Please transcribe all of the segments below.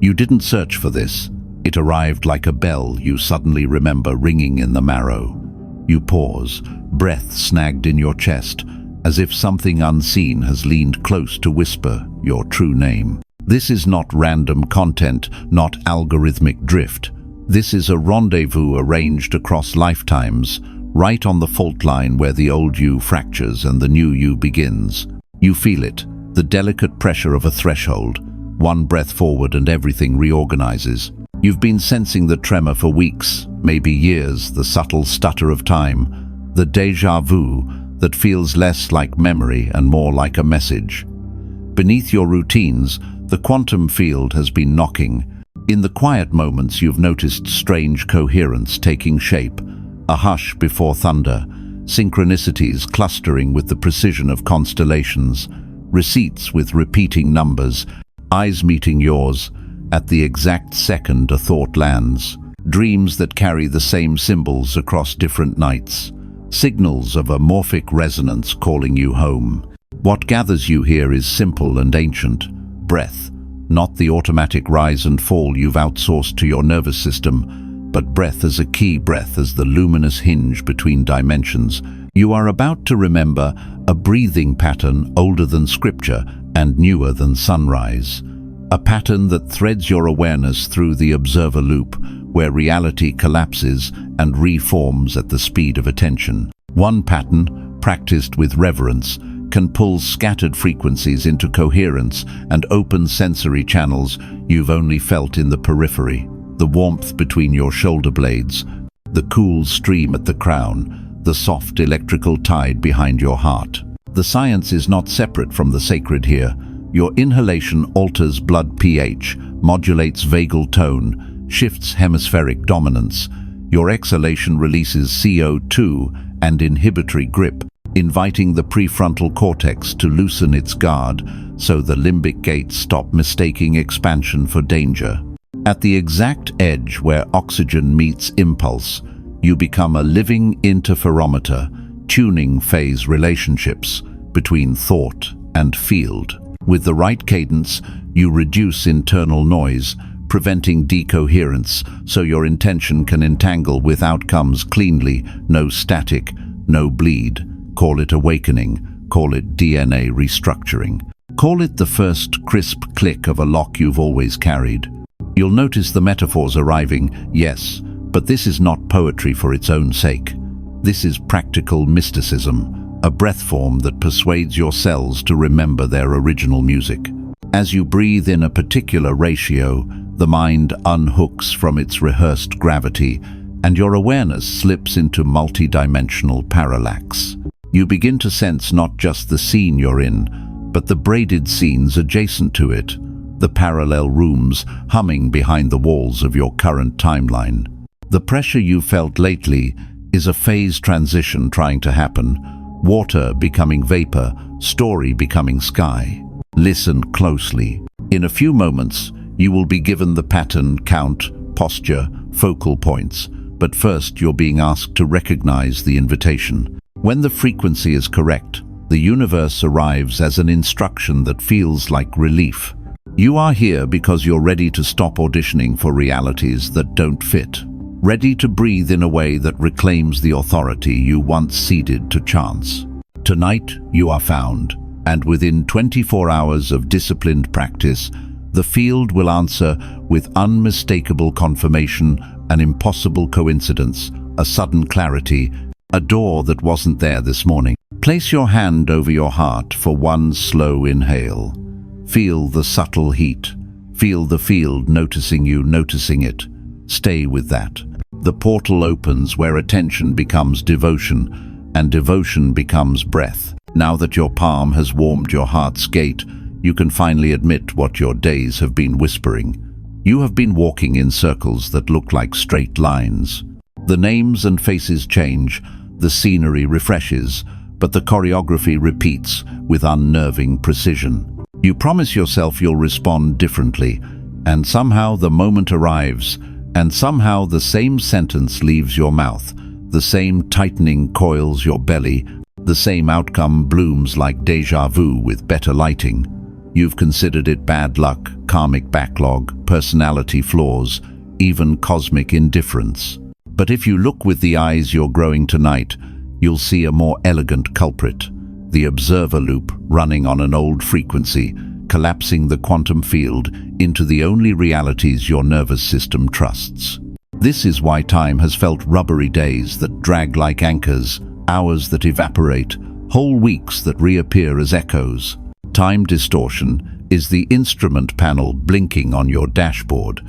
You didn't search for this. It arrived like a bell you suddenly remember ringing in the marrow. You pause, breath snagged in your chest, as if something unseen has leaned close to whisper your true name. This is not random content, not algorithmic drift. This is a rendezvous arranged across lifetimes, right on the fault line where the old you fractures and the new you begins. You feel it, the delicate pressure of a threshold. One breath forward and everything reorganizes. You've been sensing the tremor for weeks, maybe years, the subtle stutter of time, the déjà vu that feels less like memory and more like a message. Beneath your routines, the quantum field has been knocking. In the quiet moments, you've noticed strange coherence taking shape, a hush before thunder, synchronicities clustering with the precision of constellations, receipts with repeating numbers, eyes meeting yours, at the exact second a thought lands, dreams that carry the same symbols across different nights, signals of a morphic resonance calling you home. What gathers you here is simple and ancient, breath, not the automatic rise and fall you've outsourced to your nervous system, but breath as a key, breath as the luminous hinge between dimensions. You are about to remember a breathing pattern older than scripture and newer than sunrise. A pattern that threads your awareness through the observer loop, where reality collapses and reforms at the speed of attention. One pattern, practiced with reverence, can pull scattered frequencies into coherence and open sensory channels you've only felt in the periphery. The warmth between your shoulder blades, the cool stream at the crown, the soft electrical tide behind your heart. The science is not separate from the sacred here. Your inhalation alters blood pH, modulates vagal tone, shifts hemispheric dominance. Your exhalation releases CO2 and inhibitory grip, inviting the prefrontal cortex to loosen its guard so the limbic gates stop mistaking expansion for danger. At the exact edge where oxygen meets impulse, you become a living interferometer, tuning phase relationships between thought and field. With the right cadence, you reduce internal noise, preventing decoherence so your intention can entangle with outcomes cleanly, no static, no bleed. Call it awakening, call it DNA restructuring. Call it the first crisp click of a lock you've always carried. You'll notice the metaphors arriving, yes, but this is not poetry for its own sake. This is practical mysticism, a breath form that persuades your cells to remember their original music. As you breathe in a particular ratio, the mind unhooks from its rehearsed gravity, and your awareness slips into multidimensional parallax. You begin to sense not just the scene you're in, but the braided scenes adjacent to it, the parallel rooms humming behind the walls of your current timeline. The pressure you've felt lately is a phase transition trying to happen, water becoming vapor, story becoming sky. Listen closely. In a few moments, you will be given the pattern, count, posture, focal points, but first you're being asked to recognize the invitation. When the frequency is correct, the universe arrives as an instruction that feels like relief. You are here because you're ready to stop auditioning for realities that don't fit. Ready to breathe in a way that reclaims the authority you once ceded to chance. Tonight, you are found, and within 24 hours of disciplined practice, the field will answer with unmistakable confirmation, an impossible coincidence, a sudden clarity, a door that wasn't there this morning. Place your hand over your heart for one slow inhale. Feel the subtle heat. Feel the field noticing you, noticing it. Stay with that. The portal opens where attention becomes devotion, and devotion becomes breath. Now that your palm has warmed your heart's gate, you can finally admit what your days have been whispering. You have been walking in circles that look like straight lines. The names and faces change, the scenery refreshes, but the choreography repeats with unnerving precision. You promise yourself you'll respond differently, and somehow the moment arrives, and somehow the same sentence leaves your mouth, the same tightening coils your belly, the same outcome blooms like déjà vu with better lighting. You've considered it bad luck, karmic backlog, personality flaws, even cosmic indifference. But if you look with the eyes you're growing tonight, you'll see a more elegant culprit, the observer loop running on an old frequency, collapsing the quantum field into the only realities your nervous system trusts. This is why time has felt rubbery days that drag like anchors, hours that evaporate, whole weeks that reappear as echoes. Time distortion is the instrument panel blinking on your dashboard.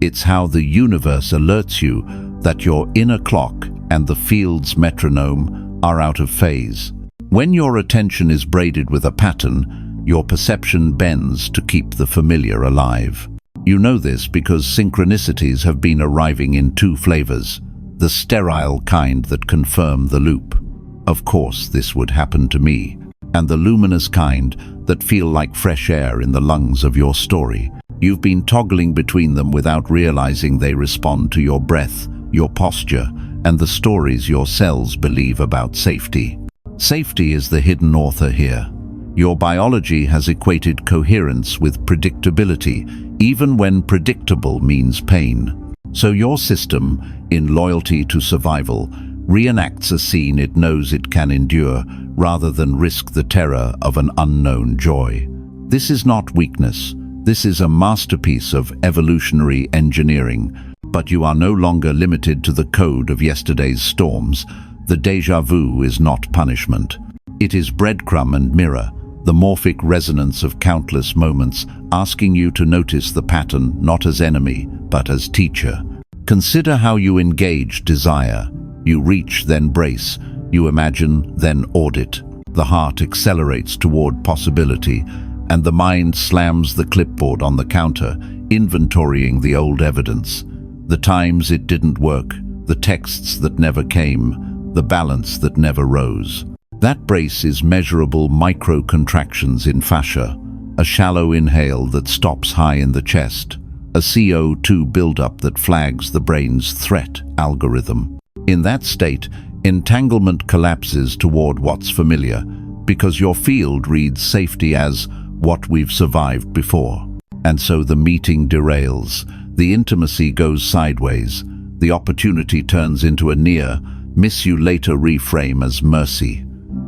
It's how the universe alerts you that your inner clock and the field's metronome are out of phase. When your attention is braided with a pattern, your perception bends to keep the familiar alive. You know this because synchronicities have been arriving in two flavors, the sterile kind that confirm the loop. Of course, this would happen to me, and the luminous kind that feel like fresh air in the lungs of your story. You've been toggling between them without realizing they respond to your breath, your posture, and the stories your cells believe about safety. Safety is the hidden author here. Your biology has equated coherence with predictability, even when predictable means pain. So your system, in loyalty to survival, reenacts a scene it knows it can endure rather than risk the terror of an unknown joy. This is not weakness. This is a masterpiece of evolutionary engineering. But you are no longer limited to the code of yesterday's storms. The déjà vu is not punishment. It is breadcrumb and mirror, the morphic resonance of countless moments, asking you to notice the pattern not as enemy, but as teacher. Consider how you engage desire. You reach, then brace. You imagine, then audit. The heart accelerates toward possibility, and the mind slams the clipboard on the counter, inventorying the old evidence. The times it didn't work, the texts that never came, the balance that never rose. That brace is measurable micro-contractions in fascia, a shallow inhale that stops high in the chest, a CO2 buildup that flags the brain's threat algorithm. In that state, entanglement collapses toward what's familiar, because your field reads safety as what we've survived before. And so the meeting derails, the intimacy goes sideways, the opportunity turns into a near, miss you later reframe as mercy.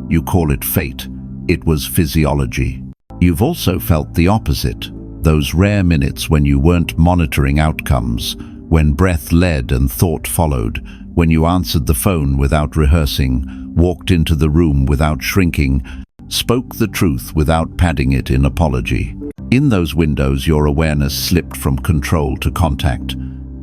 You call it fate. It was physiology. You've also felt the opposite, those rare minutes when you weren't monitoring outcomes, when breath led and thought followed, when you answered the phone without rehearsing, walked into the room without shrinking, spoke the truth without padding it in apology. In those windows, your awareness slipped from control to contact,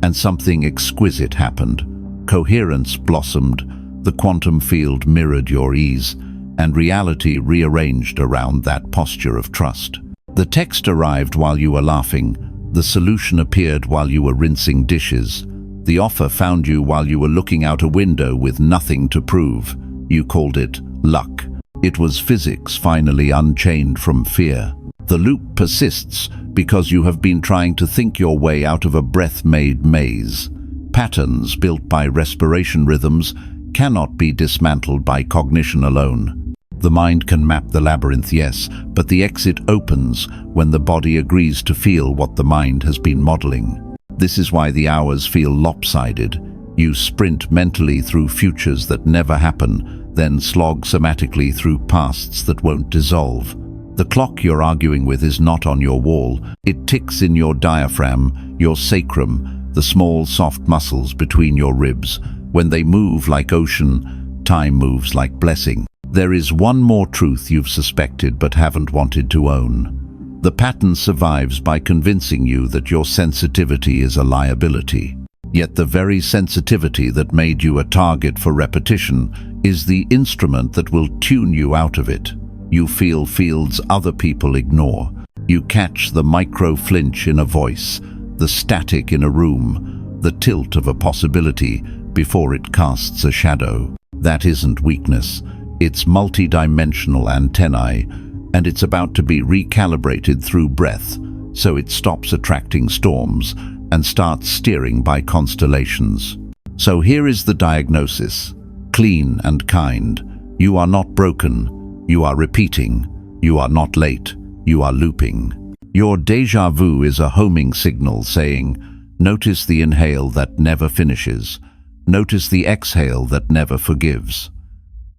and something exquisite happened. Coherence blossomed, the quantum field mirrored your ease, and reality rearranged around that posture of trust. The text arrived while you were laughing, the solution appeared while you were rinsing dishes, the offer found you while you were looking out a window with nothing to prove. You called it luck. It was physics finally unchained from fear. The loop persists because you have been trying to think your way out of a breath-made maze. Patterns built by respiration rhythms cannot be dismantled by cognition alone. The mind can map the labyrinth, yes, but the exit opens when the body agrees to feel what the mind has been modeling. This is why the hours feel lopsided. You sprint mentally through futures that never happen, then slog somatically through pasts that won't dissolve. The clock you're arguing with is not on your wall. It ticks in your diaphragm, your sacrum, the small soft muscles between your ribs. When they move like ocean, time moves like blessing. There is one more truth you've suspected but haven't wanted to own. The pattern survives by convincing you that your sensitivity is a liability. Yet the very sensitivity that made you a target for repetition is the instrument that will tune you out of it. You feel fields other people ignore. You catch the micro-flinch in a voice, the static in a room, the tilt of a possibility before it casts a shadow. That isn't weakness. It's multidimensional antennae, and it's about to be recalibrated through breath, so it stops attracting storms and starts steering by constellations. So here is the diagnosis. Clean and kind. You are not broken. You are repeating. You are not late. You are looping. Your déjà vu is a homing signal saying, notice the inhale that never finishes. Notice the exhale that never forgives.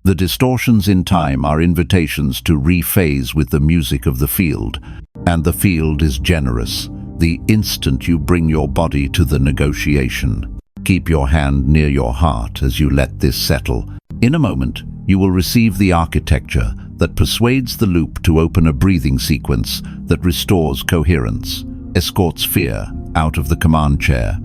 The distortions in time are invitations to rephase with the music of the field, and the field is generous, the instant you bring your body to the negotiation. Keep your hand near your heart as you let this settle. In a moment, you will receive the architecture that persuades the loop to open a breathing sequence that restores coherence, escorts fear out of the command chair,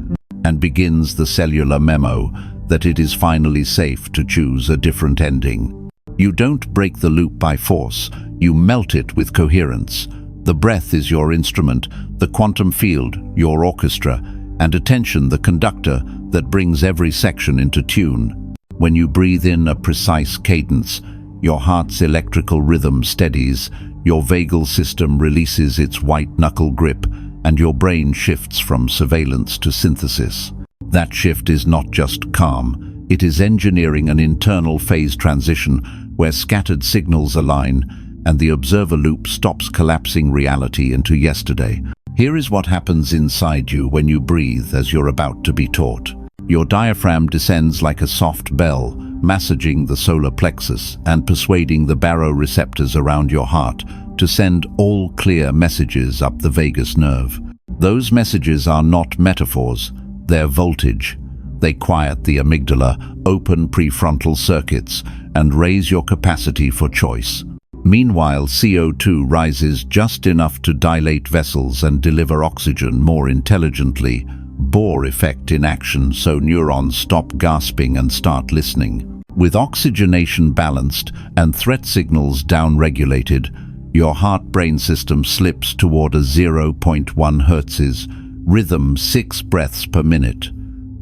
and begins the cellular memo that it is finally safe to choose a different ending. You don't break the loop by force, you melt it with coherence. The breath is your instrument, the quantum field your orchestra, and attention the conductor that brings every section into tune. When you breathe in a precise cadence, your heart's electrical rhythm steadies, your vagal system releases its white-knuckle grip, and your brain shifts from surveillance to synthesis. That shift is not just calm, it is engineering an internal phase transition where scattered signals align and the observer loop stops collapsing reality into yesterday. Here is what happens inside you when you breathe as you're about to be taught. Your diaphragm descends like a soft bell, massaging the solar plexus and persuading the baroreceptors around your heart to send all clear messages up the vagus nerve. Those messages are not metaphors, they're voltage. They quiet the amygdala, open prefrontal circuits, and raise your capacity for choice. Meanwhile, CO2 rises just enough to dilate vessels and deliver oxygen more intelligently. Bohr effect in action, so neurons stop gasping and start listening. With oxygenation balanced and threat signals down-regulated, your heart-brain system slips toward a 0.1 Hz rhythm, 6 breaths per minute,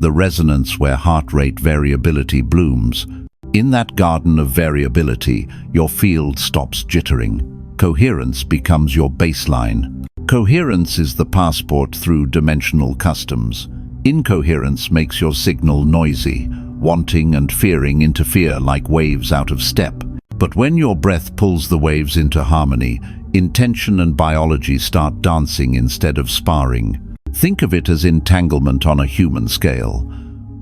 the resonance where heart rate variability blooms. In that garden of variability, your field stops jittering. Coherence becomes your baseline. Coherence is the passport through dimensional customs. Incoherence makes your signal noisy. Wanting and fearing interfere like waves out of step. But when your breath pulls the waves into harmony, intention and biology start dancing instead of sparring. Think of it as entanglement on a human scale.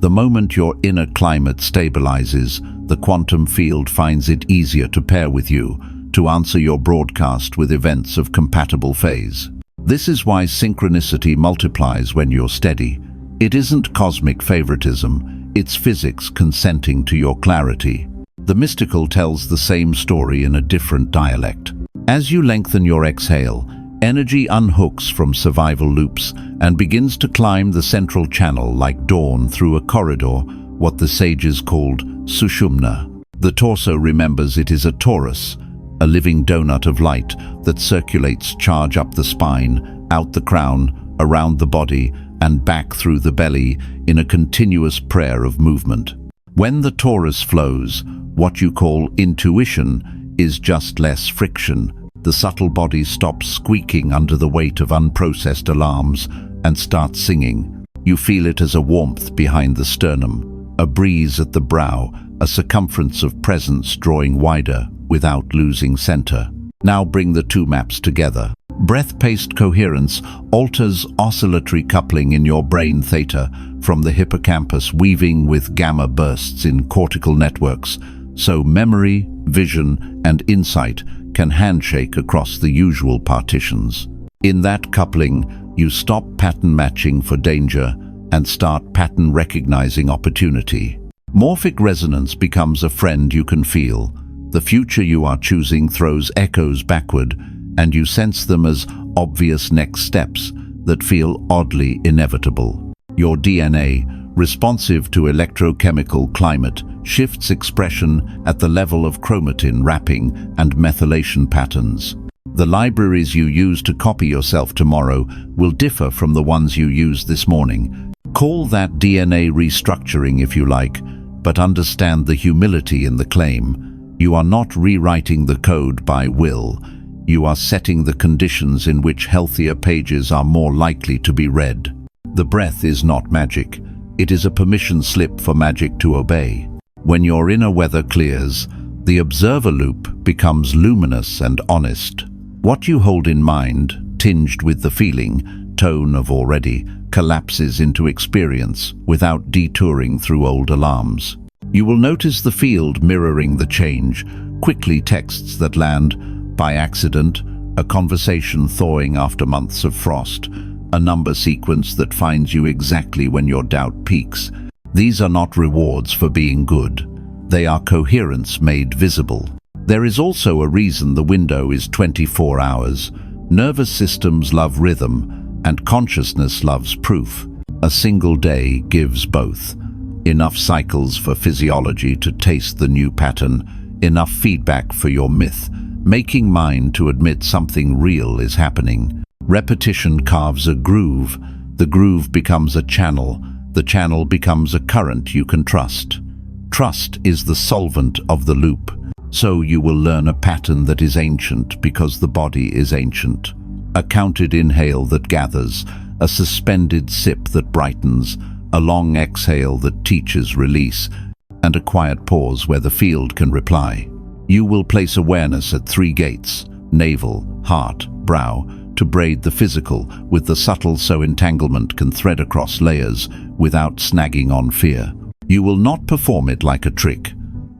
The moment your inner climate stabilizes, the quantum field finds it easier to pair with you, to answer your broadcast with events of compatible phase. This is why synchronicity multiplies when you're steady. It isn't cosmic favoritism, it's physics consenting to your clarity. The mystical tells the same story in a different dialect. As you lengthen your exhale, energy unhooks from survival loops and begins to climb the central channel like dawn through a corridor, what the sages called sushumna. The torso remembers it is a torus, a living donut of light that circulates charge up the spine, out the crown, around the body, and back through the belly in a continuous prayer of movement. When the torus flows, what you call intuition is just less friction. The subtle body stops squeaking under the weight of unprocessed alarms and starts singing. You feel it as a warmth behind the sternum, a breeze at the brow, a circumference of presence drawing wider without losing center. Now bring the two maps together. Breath-paced coherence alters oscillatory coupling in your brain theta from the hippocampus, weaving with gamma bursts in cortical networks, so memory, vision, and insight can handshake across the usual partitions. In that coupling, you stop pattern matching for danger and start pattern recognizing opportunity. Morphic resonance becomes a friend you can feel. The future you are choosing throws echoes backward, and you sense them as obvious next steps that feel oddly inevitable. Your DNA, responsive to electrochemical climate, shifts expression at the level of chromatin wrapping and methylation patterns. The libraries you use to copy yourself tomorrow will differ from the ones you used this morning. Call that DNA restructuring if you like, but understand the humility in the claim. You are not rewriting the code by will. You are setting the conditions in which healthier pages are more likely to be read. The breath is not magic. It is a permission slip for magic to obey. When your inner weather clears, the observer loop becomes luminous and honest. What you hold in mind, tinged with the feeling, tone of already, collapses into experience without detouring through old alarms. You will notice the field mirroring the change, quickly texts that land by accident, a conversation thawing after months of frost, a number sequence that finds you exactly when your doubt peaks. These are not rewards for being good. They are coherence made visible. There is also a reason the window is 24 hours. Nervous systems love rhythm, and consciousness loves proof. A single day gives both. Enough cycles for physiology to taste the new pattern, enough feedback for your myth, making mind to admit something real is happening. Repetition carves a groove. The groove becomes a channel. The channel becomes a current you can trust. Trust is the solvent of the loop. So you will learn a pattern that is ancient because the body is ancient. A counted inhale that gathers, a suspended sip that brightens, a long exhale that teaches release, and a quiet pause where the field can reply. You will place awareness at 3 gates, navel, heart, brow, to braid the physical with the subtle so entanglement can thread across layers without snagging on fear. You will not perform it like a trick.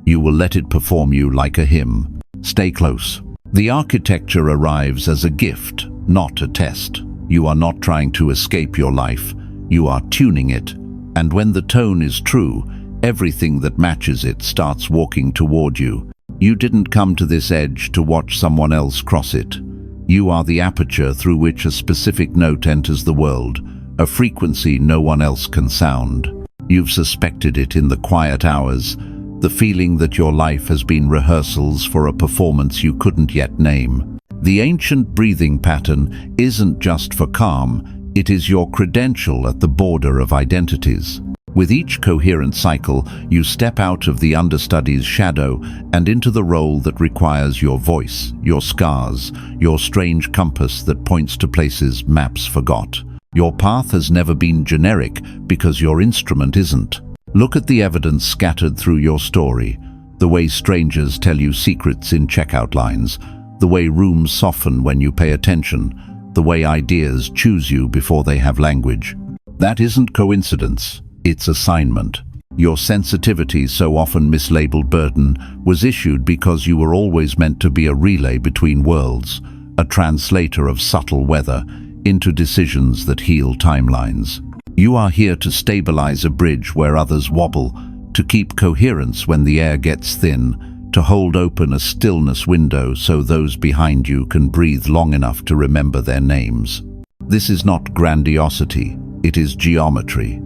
You will let it perform you like a hymn. Stay close. The architecture arrives as a gift, not a test. You are not trying to escape your life. You are tuning it. And when the tone is true, everything that matches it starts walking toward you. You didn't come to this edge to watch someone else cross it. You are the aperture through which a specific note enters the world, a frequency no one else can sound. You've suspected it in the quiet hours, the feeling that your life has been rehearsals for a performance you couldn't yet name. The ancient breathing pattern isn't just for calm, it is your credential at the border of identities. With each coherent cycle, you step out of the understudy's shadow and into the role that requires your voice, your scars, your strange compass that points to places maps forgot. Your path has never been generic because your instrument isn't. Look at the evidence scattered through your story, the way strangers tell you secrets in checkout lines, the way rooms soften when you pay attention, the way ideas choose you before they have language. That isn't coincidence. It's assignment. Your sensitivity, so often mislabeled burden, was issued because you were always meant to be a relay between worlds, a translator of subtle weather into decisions that heal timelines. You are here to stabilize a bridge where others wobble, to keep coherence when the air gets thin, to hold open a stillness window so those behind you can breathe long enough to remember their names. This is not grandiosity, it is geometry.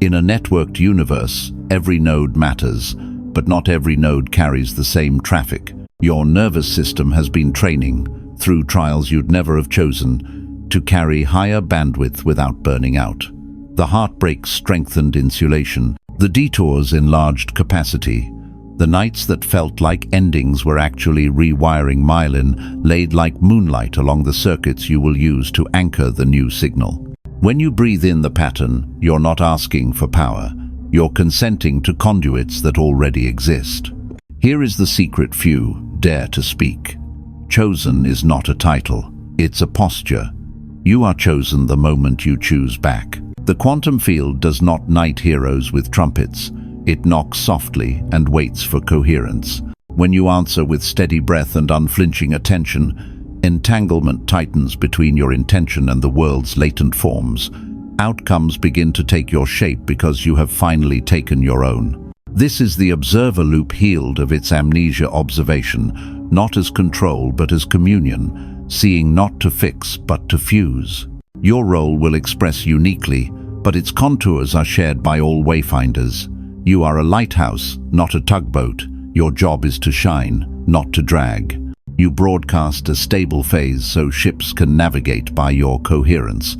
In a networked universe, every node matters, but not every node carries the same traffic. Your nervous system has been training, through trials you'd never have chosen, to carry higher bandwidth without burning out. The heartbreaks strengthened insulation, the detours enlarged capacity. The nights that felt like endings were actually rewiring myelin laid like moonlight along the circuits you will use to anchor the new signal. When you breathe in the pattern, you're not asking for power. You're consenting to conduits that already exist. Here is the secret few dare to speak. Chosen is not a title, it's a posture. You are chosen the moment you choose back. The quantum field does not knight heroes with trumpets. It knocks softly and waits for coherence. When you answer with steady breath and unflinching attention, entanglement tightens between your intention and the world's latent forms. Outcomes begin to take your shape because you have finally taken your own. This is the observer loop healed of its amnesia observation, not as control but as communion, seeing not to fix but to fuse. Your role will express uniquely, but its contours are shared by all wayfinders. You are a lighthouse, not a tugboat. Your job is to shine, not to drag. You broadcast a stable phase so ships can navigate by your coherence.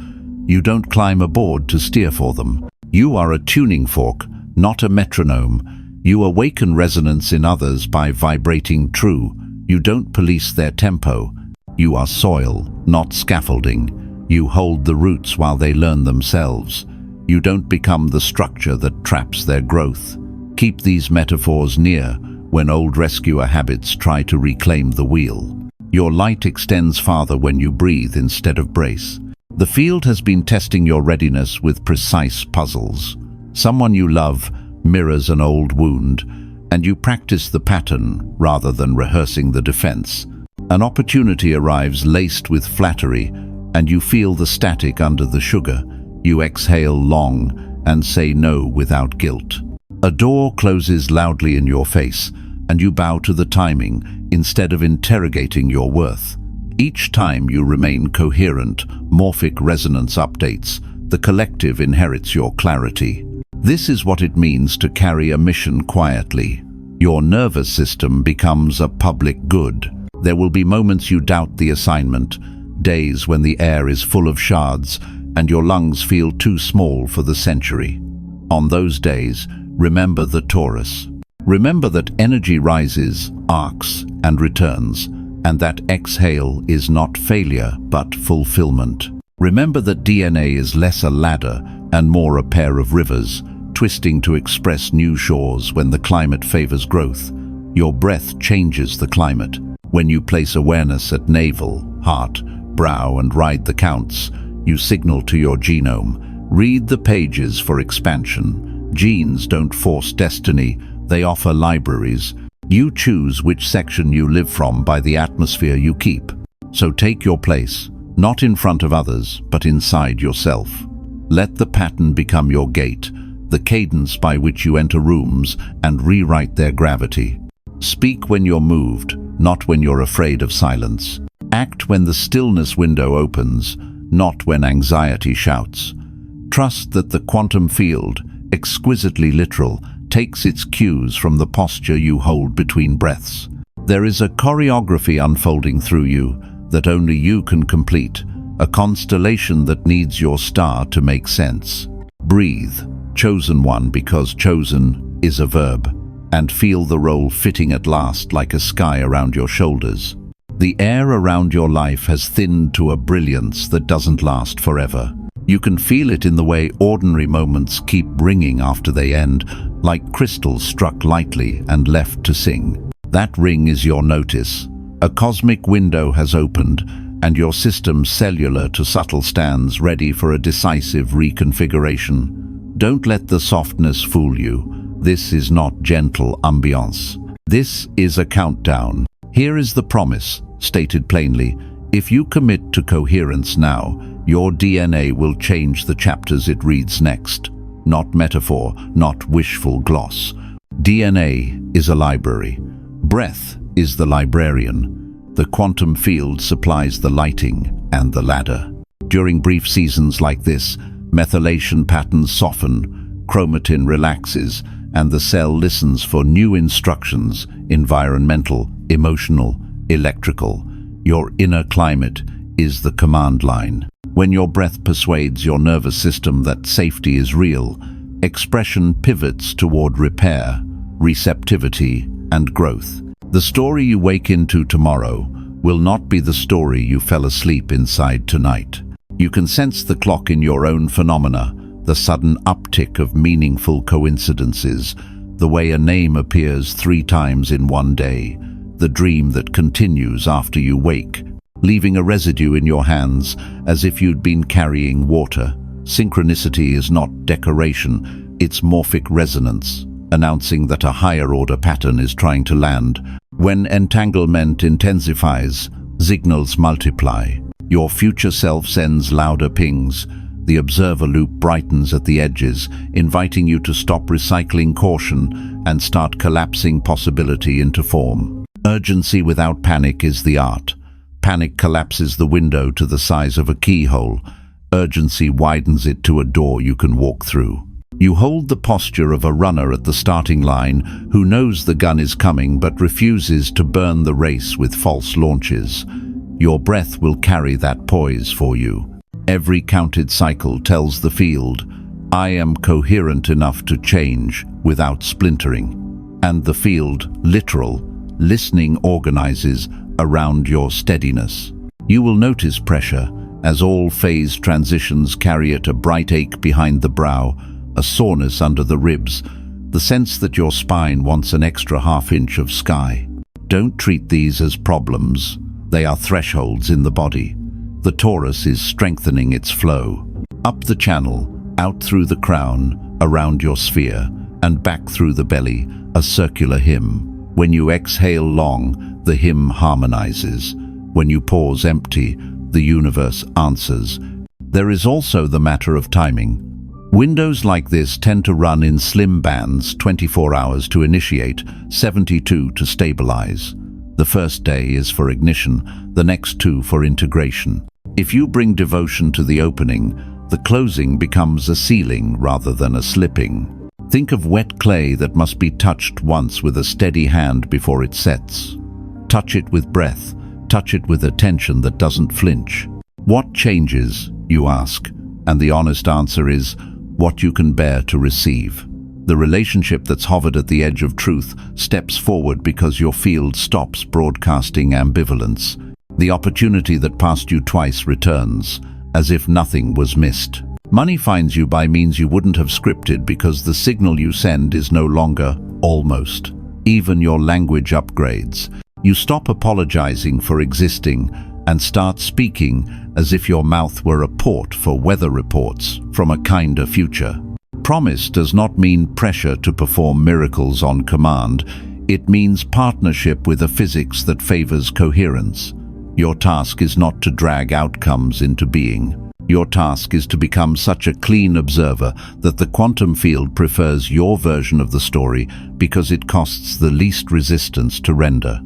You don't climb aboard to steer for them. You are a tuning fork, not a metronome. You awaken resonance in others by vibrating true. You don't police their tempo. You are soil, not scaffolding. You hold the roots while they learn themselves. You don't become the structure that traps their growth. Keep these metaphors near when old rescuer habits try to reclaim the wheel. Your light extends farther when you breathe instead of brace. The field has been testing your readiness with precise puzzles. Someone you love mirrors an old wound, and you practice the pattern rather than rehearsing the defense. An opportunity arrives laced with flattery, and you feel the static under the sugar. You exhale long and say no without guilt. A door closes loudly in your face, and you bow to the timing instead of interrogating your worth. Each time you remain coherent, morphic resonance updates. The collective inherits your clarity. This is what it means to carry a mission quietly. Your nervous system becomes a public good. There will be moments you doubt the assignment, days when the air is full of shards and your lungs feel too small for the century. On those days, remember the torus. Remember that energy rises, arcs, and returns, and that exhale is not failure but fulfillment. Remember that DNA is less a ladder and more a pair of rivers, twisting to express new shores when the climate favors growth. Your breath changes the climate. When you place awareness at navel, heart, brow, and ride the counts, you signal to your genome. Read the pages for expansion. Genes don't force destiny, they offer libraries. You choose which section you live from by the atmosphere you keep. So take your place, not in front of others, but inside yourself. Let the pattern become your gate, the cadence by which you enter rooms and rewrite their gravity. Speak when you're moved, not when you're afraid of silence. Act when the stillness window opens, not when anxiety shouts. Trust that the quantum field, exquisitely literal, takes its cues from the posture you hold between breaths. There is a choreography unfolding through you that only you can complete, a constellation that needs your star to make sense. Breathe, chosen one, because chosen is a verb, and feel the role fitting at last like a sky around your shoulders. The air around your life has thinned to a brilliance that doesn't last forever. You can feel it in the way ordinary moments keep ringing after they end, like crystals struck lightly and left to sing. That ring is your notice. A cosmic window has opened, and your system's cellular to subtle stands ready for a decisive reconfiguration. Don't let the softness fool you. This is not gentle ambiance. This is a countdown. Here is the promise, stated plainly. If you commit to coherence now, your DNA will change the chapters it reads next. Not metaphor, not wishful gloss. DNA is a library. Breath is the librarian. The quantum field supplies the lighting and the ladder. During brief seasons like this, methylation patterns soften, chromatin relaxes, and the cell listens for new instructions: environmental, emotional, electrical. Your inner climate is the command line. When your breath persuades your nervous system that safety is real, expression pivots toward repair, receptivity, and growth. The story you wake into tomorrow will not be the story you fell asleep inside tonight. You can sense the clock in your own phenomena, the sudden uptick of meaningful coincidences, the way a name appears 3 times in one day, the dream that continues after you wake, leaving a residue in your hands as if you'd been carrying water. Synchronicity is not decoration, it's morphic resonance, announcing that a higher-order pattern is trying to land. When entanglement intensifies, signals multiply. Your future self sends louder pings. The observer loop brightens at the edges, inviting you to stop recycling caution and start collapsing possibility into form. Urgency without panic is the art. Panic collapses the window to the size of a keyhole. Urgency widens it to a door you can walk through. You hold the posture of a runner at the starting line who knows the gun is coming but refuses to burn the race with false launches. Your breath will carry that poise for you. Every counted cycle tells the field, I am coherent enough to change without splintering. And the field, literal, listening, organizes around your steadiness. You will notice pressure, as all phase transitions carry it, a bright ache behind the brow, a soreness under the ribs, the sense that your spine wants an extra half inch of sky. Don't treat these as problems. They are thresholds in the body. The torus is strengthening its flow. Up the channel, out through the crown, around your sphere, and back through the belly, a circular hymn. When you exhale long, the hymn harmonizes. When you pause empty, the universe answers. There is also the matter of timing. Windows like this tend to run in slim bands, 24 hours to initiate, 72 to stabilize. The first day is for ignition, the next 2 for integration. If you bring devotion to the opening, the closing becomes a sealing rather than a slipping. Think of wet clay that must be touched once with a steady hand before it sets. Touch it with breath, touch it with attention that doesn't flinch. What changes, you ask, and the honest answer is what you can bear to receive. The relationship that's hovered at the edge of truth steps forward because your field stops broadcasting ambivalence. The opportunity that passed you twice returns, as if nothing was missed. Money finds you by means you wouldn't have scripted because the signal you send is no longer almost. Even your language upgrades. You stop apologizing for existing and start speaking as if your mouth were a port for weather reports from a kinder future. Promise does not mean pressure to perform miracles on command. It means partnership with a physics that favors coherence. Your task is not to drag outcomes into being. Your task is to become such a clean observer that the quantum field prefers your version of the story because it costs the least resistance to render.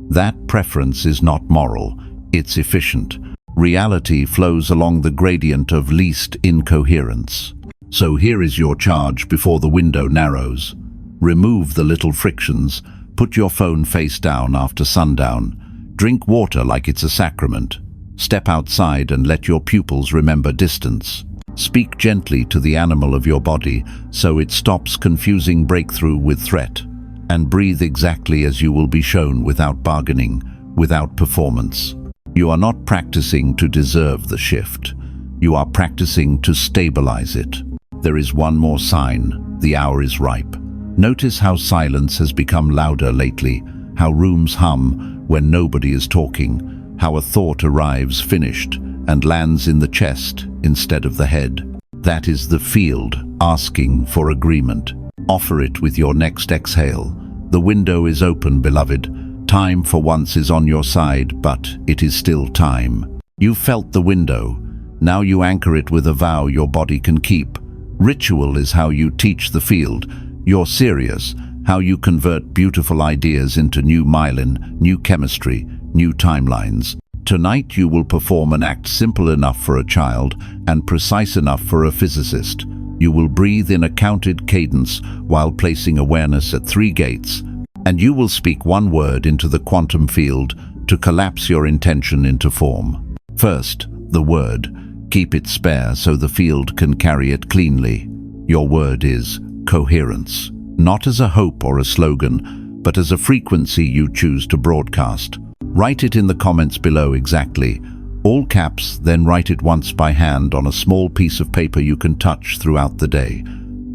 That preference is not moral, it's efficient. Reality flows along the gradient of least incoherence. So here is your charge before the window narrows. Remove the little frictions, put your phone face down after sundown, drink water like it's a sacrament, step outside and let your pupils remember distance. Speak gently to the animal of your body so it stops confusing breakthrough with threat, and breathe exactly as you will be shown without bargaining, without performance. You are not practicing to deserve the shift. You are practicing to stabilize it. There is one more sign. The hour is ripe. Notice how silence has become louder lately, how rooms hum when nobody is talking, how a thought arrives finished and lands in the chest instead of the head. That is the field asking for agreement. Offer it with your next exhale. The window is open, beloved. Time for once is on your side, but it is still time. You felt the window. Now you anchor it with a vow your body can keep. Ritual is how you teach the field. You're serious, how you convert beautiful ideas into new myelin, new chemistry, new timelines. Tonight you will perform an act simple enough for a child and precise enough for a physicist. You will breathe in a counted cadence while placing awareness at 3 gates, and you will speak one word into the quantum field to collapse your intention into form. First, the word. Keep it spare so the field can carry it cleanly. Your word is coherence, not as a hope or a slogan, but as a frequency you choose to broadcast. Write it in the comments below exactly. All caps, then write it once by hand on a small piece of paper you can touch throughout the day.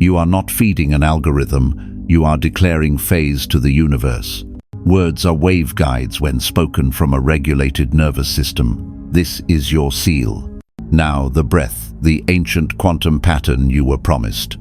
You are not feeding an algorithm, you are declaring phase to the universe. Words are waveguides when spoken from a regulated nervous system. This is your seal. Now the breath, the ancient quantum pattern you were promised.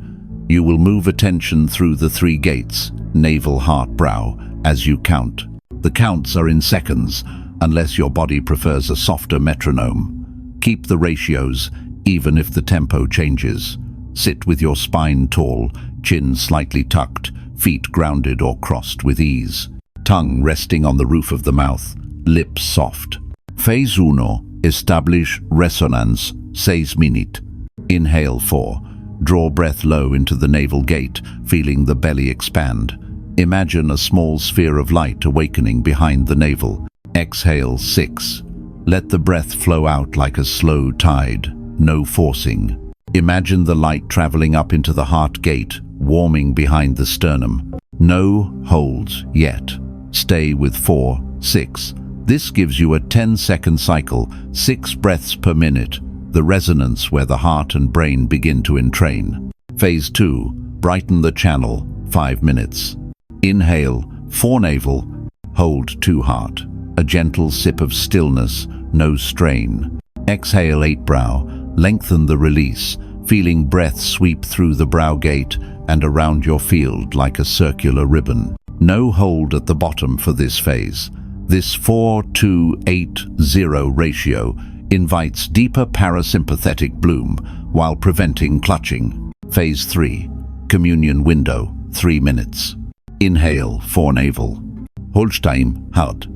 You will move attention through the 3 gates, navel, heart, brow, as you count. The counts are in seconds, unless your body prefers a softer metronome. Keep the ratios, even if the tempo changes. Sit with your spine tall, chin slightly tucked, feet grounded or crossed with ease. Tongue resting on the roof of the mouth, lips soft. Phase 1. Establish resonance, 6 minutes. Inhale 4. Draw breath low into the navel gate, feeling the belly expand. Imagine a small sphere of light awakening behind the navel. Exhale 6. Let the breath flow out like a slow tide, no forcing. Imagine the light traveling up into the heart gate, warming behind the sternum. No holds yet. Stay with 4, 6. This gives you a 10-second cycle, 6 breaths per minute, the resonance where the heart and brain begin to entrain. Phase 2, brighten the channel, 5 minutes. Inhale, 4 navel, hold 2 heart. a gentle sip of stillness, no strain. Exhale 8 brow, lengthen the release, feeling breath sweep through the brow gate and around your field like a circular ribbon. No hold at the bottom for this phase. This 4-2-8-0 ratio invites deeper parasympathetic bloom while preventing clutching. Phase 3. Communion window, 3 minutes. Inhale, forenavel. Holstein, hard.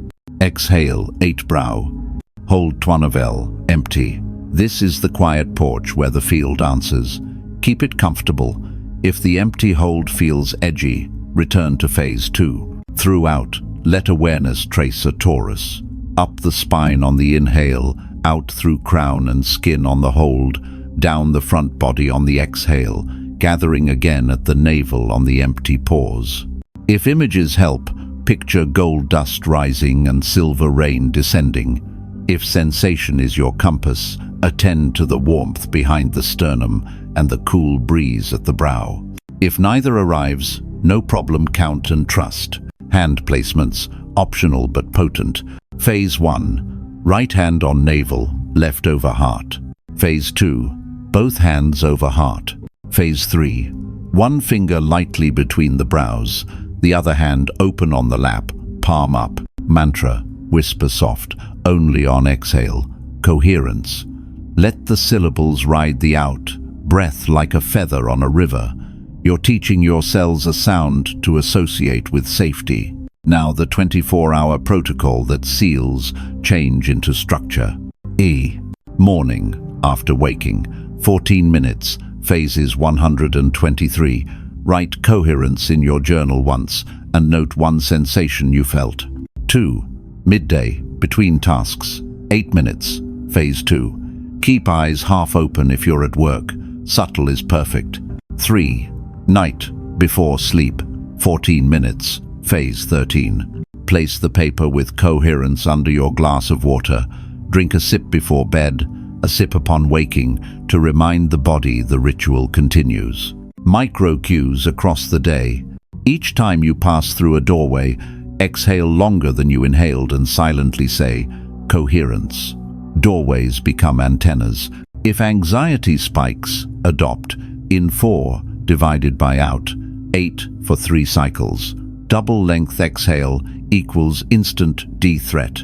Exhale, 8 brow. Hold Twanavel, empty. This is the quiet porch where the field answers. Keep it comfortable. If the empty hold feels edgy, return to phase 2. Throughout, let awareness trace a torus. Up the spine on the inhale, out through crown and skin on the hold, down the front body on the exhale, gathering again at the navel on the empty pause. If images help, picture gold dust rising and silver rain descending. If sensation is your compass, attend to the warmth behind the sternum and the cool breeze at the brow. If neither arrives, no problem, count and trust. Hand placements, optional but potent. Phase 1, right hand on navel, left over heart. Phase 2, both hands over heart. Phase 3, one finger lightly between the brows, the other hand open on the lap, palm up. Mantra, whisper soft, only on exhale. Coherence. Let the syllables ride the out, breath like a feather on a river. You're teaching your cells a sound to associate with safety. Now the 24-hour protocol that seals change into structure. E. Morning, after waking, 14 minutes, phases 123. Write coherence in your journal once and note one sensation you felt. 2. Midday, between tasks, 8 minutes, phase 2. Keep eyes half open if you're at work. Subtle is perfect. 3. Night, before sleep, 14 minutes, phase 13. Place the paper with coherence under your glass of water. Drink a sip before bed, a sip upon waking, to remind the body the ritual continues. Micro cues across the day. Each time you pass through a doorway, exhale longer than you inhaled and silently say, coherence. Doorways become antennas. If anxiety spikes, adopt. In 4, divided by out. 8 for 3 cycles. Double length exhale equals instant de-threat.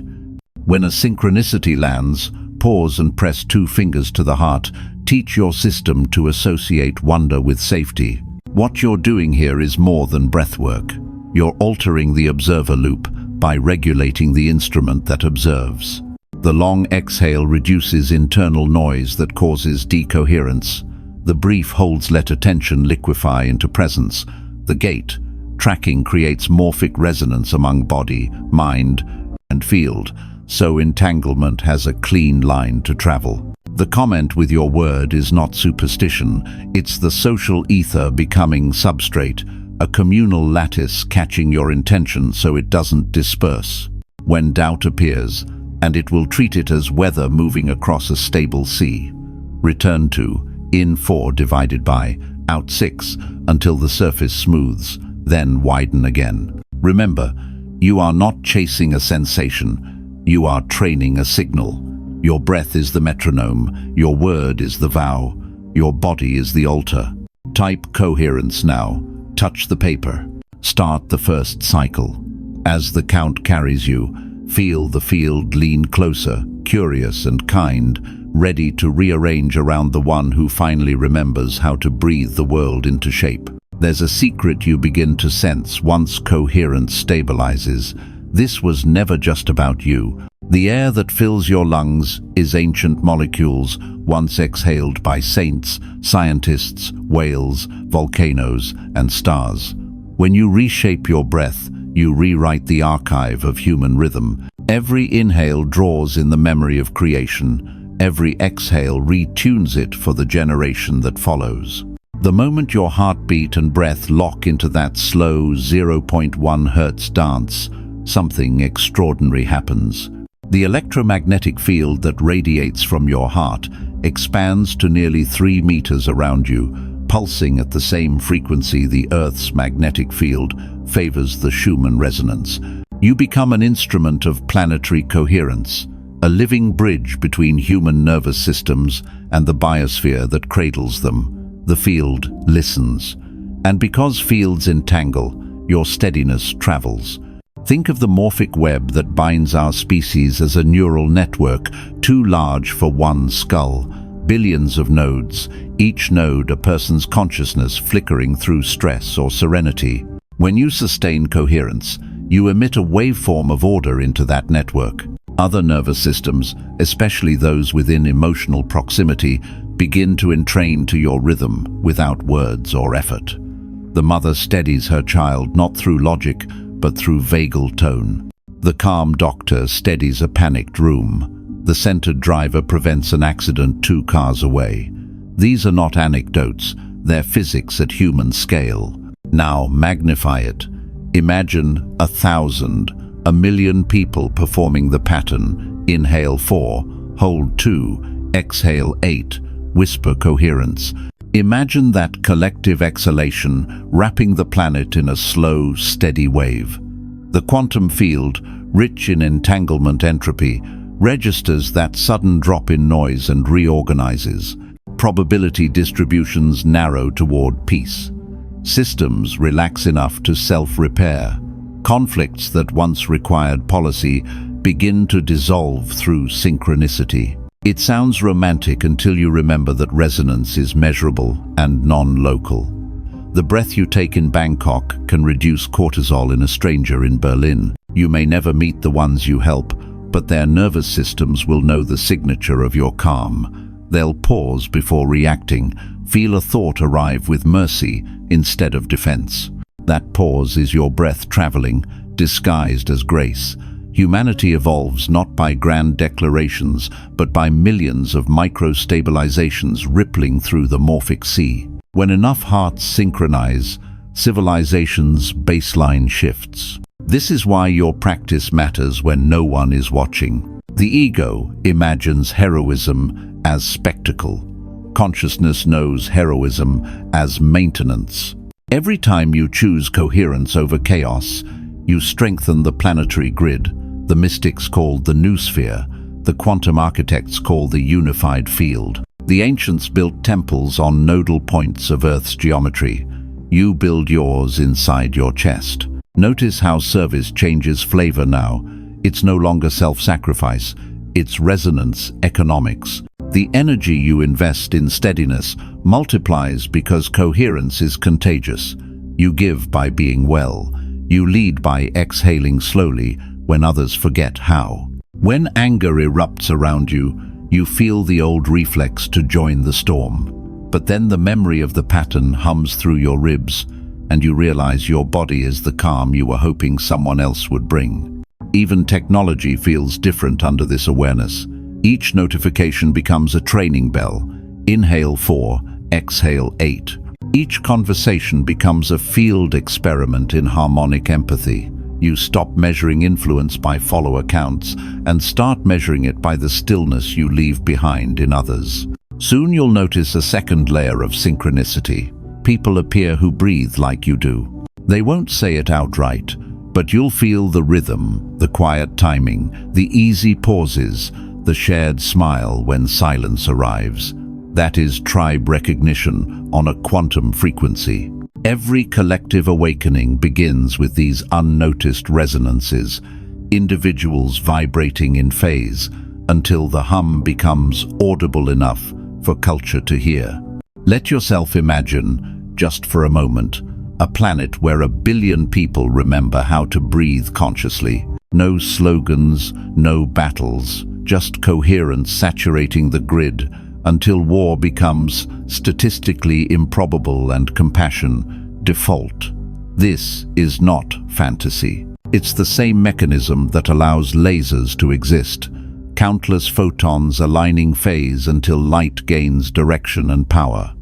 When a synchronicity lands, pause and press 2 fingers to the heart. Teach your system to associate wonder with safety. What you're doing here is more than breathwork. You're altering the observer loop by regulating the instrument that observes. The long exhale reduces internal noise that causes decoherence. The brief holds let attention liquefy into presence. The gate, tracking, creates morphic resonance among body, mind, and field, so entanglement has a clean line to travel. The comment with your word is not superstition, it's the social ether becoming substrate, a communal lattice catching your intention so it doesn't disperse. When doubt appears, and it will treat it as weather moving across a stable sea. Return to in 4 divided by out 6 until the surface smooths, then widen again. Remember, you are not chasing a sensation, you are training a signal. Your breath is the metronome, your word is the vow, your body is the altar. Type coherence now, touch the paper, start the first cycle. As the count carries you, feel the field lean closer, curious and kind, ready to rearrange around the one who finally remembers how to breathe the world into shape. There's a secret you begin to sense once coherence stabilizes. This was never just about you. The air that fills your lungs is ancient molecules once exhaled by saints, scientists, whales, volcanoes, and stars. When you reshape your breath, you rewrite the archive of human rhythm. Every inhale draws in the memory of creation. Every exhale retunes it for the generation that follows. The moment your heartbeat and breath lock into that slow 0.1 hertz dance, something extraordinary happens. The electromagnetic field that radiates from your heart expands to nearly 3 meters around you, pulsing at the same frequency the Earth's magnetic field favors the Schumann resonance. You become an instrument of planetary coherence, a living bridge between human nervous systems and the biosphere that cradles them. The field listens. And because fields entangle, your steadiness travels. Think of the morphic web that binds our species as a neural network, too large for one skull. Billions of nodes, each node a person's consciousness flickering through stress or serenity. When you sustain coherence, you emit a waveform of order into that network. Other nervous systems, especially those within emotional proximity, begin to entrain to your rhythm without words or effort. The mother steadies her child not through logic, but through vagal tone. The calm doctor steadies a panicked room. The centered driver prevents an accident 2 cars away. These are not anecdotes, they're physics at human scale. Now magnify it. Imagine 1,000, 1,000,000 people performing the pattern. Inhale 4, hold 2, exhale 8, whisper coherence. Imagine that collective exhalation wrapping the planet in a slow, steady wave. The quantum field, rich in entanglement entropy, registers that sudden drop in noise and reorganizes. Probability distributions narrow toward peace. Systems relax enough to self-repair. Conflicts that once required policy begin to dissolve through synchronicity. It sounds romantic until you remember that resonance is measurable and non-local. The breath you take in Bangkok can reduce cortisol in a stranger in Berlin. You may never meet the ones you help, but their nervous systems will know the signature of your calm. They'll pause before reacting, feel a thought arrive with mercy instead of defense. That pause is your breath traveling, disguised as grace. Humanity evolves not by grand declarations, but by millions of micro-stabilizations rippling through the morphic sea. When enough hearts synchronize, civilization's baseline shifts. This is why your practice matters when no one is watching. The ego imagines heroism as spectacle. Consciousness knows heroism as maintenance. Every time you choose coherence over chaos, you strengthen the planetary grid. The mystics called the noosphere, the quantum architects call the unified field. The ancients built temples on nodal points of Earth's geometry. You build yours inside your chest. Notice how service changes flavor now. It's no longer self-sacrifice, it's resonance economics. The energy you invest in steadiness multiplies because coherence is contagious. You give by being well. You lead by exhaling slowly when others forget how. When anger erupts around you, you feel the old reflex to join the storm. But then the memory of the pattern hums through your ribs, and you realize your body is the calm you were hoping someone else would bring. Even technology feels different under this awareness. Each notification becomes a training bell. Inhale 4, exhale 8. Each conversation becomes a field experiment in harmonic empathy. You stop measuring influence by follower counts and start measuring it by the stillness you leave behind in others. Soon you'll notice a second layer of synchronicity. People appear who breathe like you do. They won't say it outright, but you'll feel the rhythm, the quiet timing, the easy pauses, the shared smile when silence arrives. That is tribe recognition on a quantum frequency. Every collective awakening begins with these unnoticed resonances, individuals vibrating in phase, until the hum becomes audible enough for culture to hear. Let yourself imagine, just for a moment, a planet where 1 billion people remember how to breathe consciously. No slogans, no battles, just coherence saturating the grid until war becomes statistically improbable and compassion default. This is not fantasy. It's the same mechanism that allows lasers to exist. Countless photons aligning phase until light gains direction and power.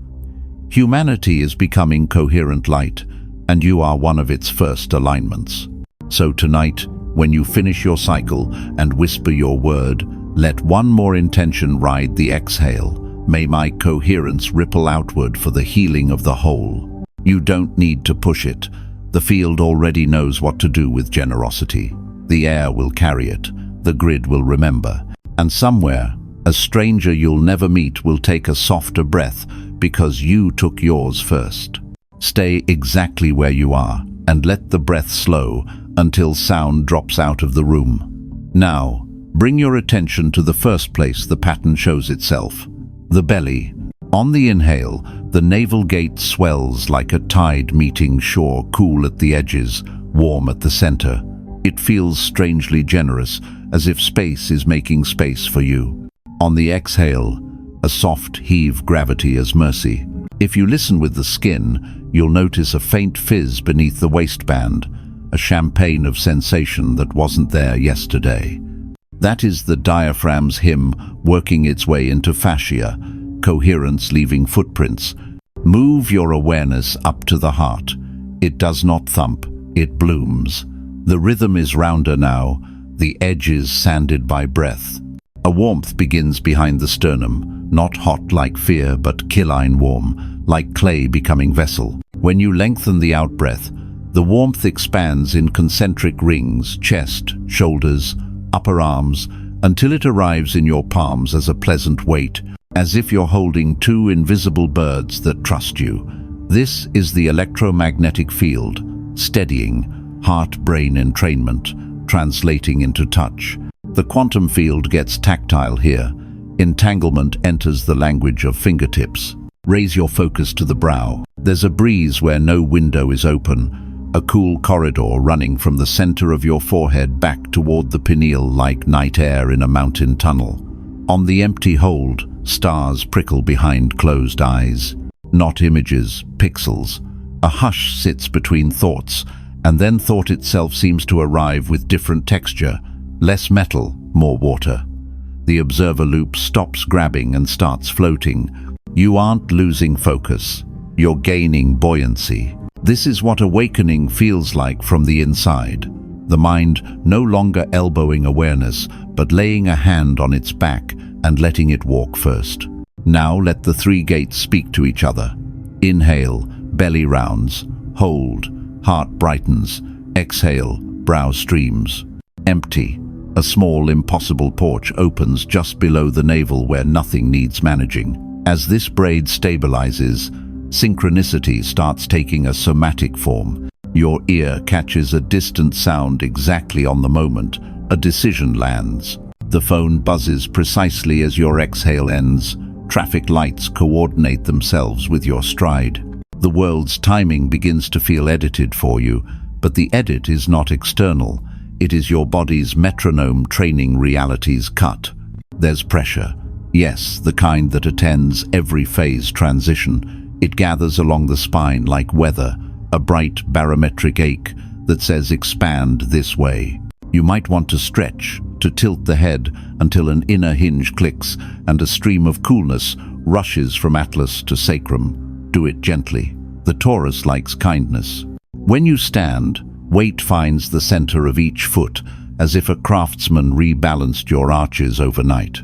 Humanity is becoming coherent light, and you are one of its first alignments. So tonight, when you finish your cycle and whisper your word, let one more intention ride the exhale. May my coherence ripple outward for the healing of the whole. You don't need to push it. The field already knows what to do with generosity. The air will carry it, the grid will remember, and somewhere, a stranger you'll never meet will take a softer breath because you took yours first. Stay exactly where you are and let the breath slow until sound drops out of the room. Now, bring your attention to the first place the pattern shows itself, the belly. On the inhale, the navel gate swells like a tide meeting shore, cool at the edges, warm at the center. It feels strangely generous, as if space is making space for you. On the exhale, a soft heave, gravity as mercy. If you listen with the skin, you'll notice a faint fizz beneath the waistband, a champagne of sensation that wasn't there yesterday. That is the diaphragm's hymn working its way into fascia, coherence leaving footprints. Move your awareness up to the heart. It does not thump, it blooms. The rhythm is rounder now, the edges sanded by breath. A warmth begins behind the sternum, not hot like fear, but killine warm, like clay becoming vessel. When you lengthen the out-breath, the warmth expands in concentric rings, chest, shoulders, upper arms, until it arrives in your palms as a pleasant weight, as if you're holding two invisible birds that trust you. This is the electromagnetic field, steadying, heart-brain entrainment, translating into touch. The quantum field gets tactile here. Entanglement enters the language of fingertips. Raise your focus to the brow. There's a breeze where no window is open, a cool corridor running from the center of your forehead back toward the pineal like night air in a mountain tunnel. On the empty hold, stars prickle behind closed eyes. Not images, pixels. A hush sits between thoughts, and then thought itself seems to arrive with different texture. Less metal, more water. The observer loop stops grabbing and starts floating. You aren't losing focus. You're gaining buoyancy. This is what awakening feels like from the inside. The mind no longer elbowing awareness, but laying a hand on its back and letting it walk first. Now let the three gates speak to each other. Inhale, belly rounds. Hold, heart brightens. Exhale, brow streams. Empty. A small, impossible porch opens just below the navel where nothing needs managing. As this braid stabilizes, synchronicity starts taking a somatic form. Your ear catches a distant sound exactly on the moment. A decision lands. The phone buzzes precisely as your exhale ends. Traffic lights coordinate themselves with your stride. The world's timing begins to feel edited for you, but the edit is not external. It is your body's metronome training reality's cut. There's pressure. Yes, the kind that attends every phase transition. It gathers along the spine like weather, a bright barometric ache that says expand this way. You might want to stretch, to tilt the head until an inner hinge clicks and a stream of coolness rushes from atlas to sacrum. Do it gently. The Taurus likes kindness. When you stand, weight finds the center of each foot, as if a craftsman rebalanced your arches overnight.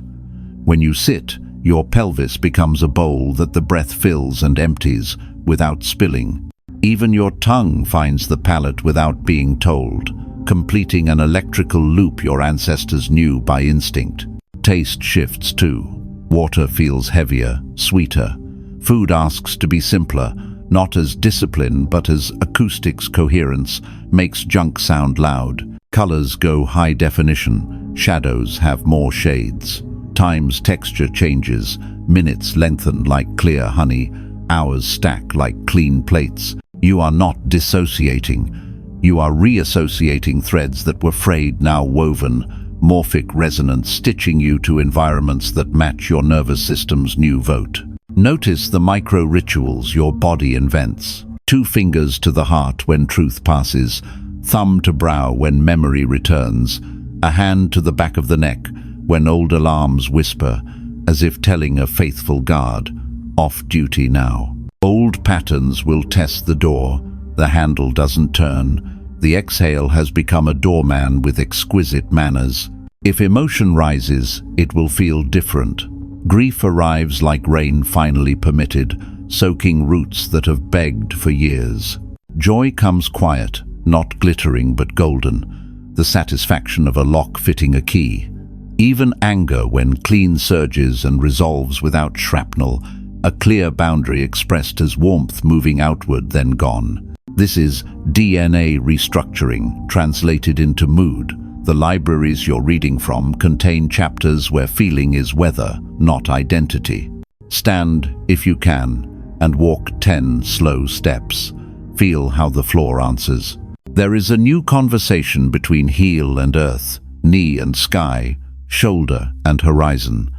When you sit, your pelvis becomes a bowl that the breath fills and empties without spilling. Even your tongue finds the palate without being told, completing an electrical loop your ancestors knew by instinct. Taste shifts too. Water feels heavier, sweeter. Food asks to be simpler, not as discipline but as acoustics coherence, makes junk sound loud. Colors go high definition, shadows have more shades. Time's texture changes, minutes lengthen like clear honey, hours stack like clean plates. You are not dissociating. You are reassociating threads that were frayed, now woven, morphic resonance stitching you to environments that match your nervous system's new vote. Notice the micro-rituals your body invents. 2 fingers to the heart when truth passes, thumb to brow when memory returns, a hand to the back of the neck when old alarms whisper, as if telling a faithful guard, off duty now. Old patterns will test the door. The handle doesn't turn. The exhale has become a doorman with exquisite manners. If emotion rises, it will feel different. Grief arrives like rain finally permitted, soaking roots that have begged for years. Joy comes quiet, not glittering but golden. the satisfaction of a lock fitting a key. Even anger when clean surges and resolves without shrapnel, a clear boundary expressed as warmth moving outward then gone. This is DNA restructuring, translated into mood. The libraries you're reading from contain chapters where feeling is weather, not identity. Stand, if you can, and walk 10 slow steps. Feel how the floor answers. There is a new conversation between heel and earth, knee and sky, shoulder and horizon.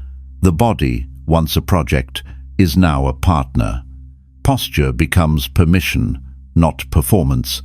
The body, once a project, is now a partner. Posture becomes permission, not performance.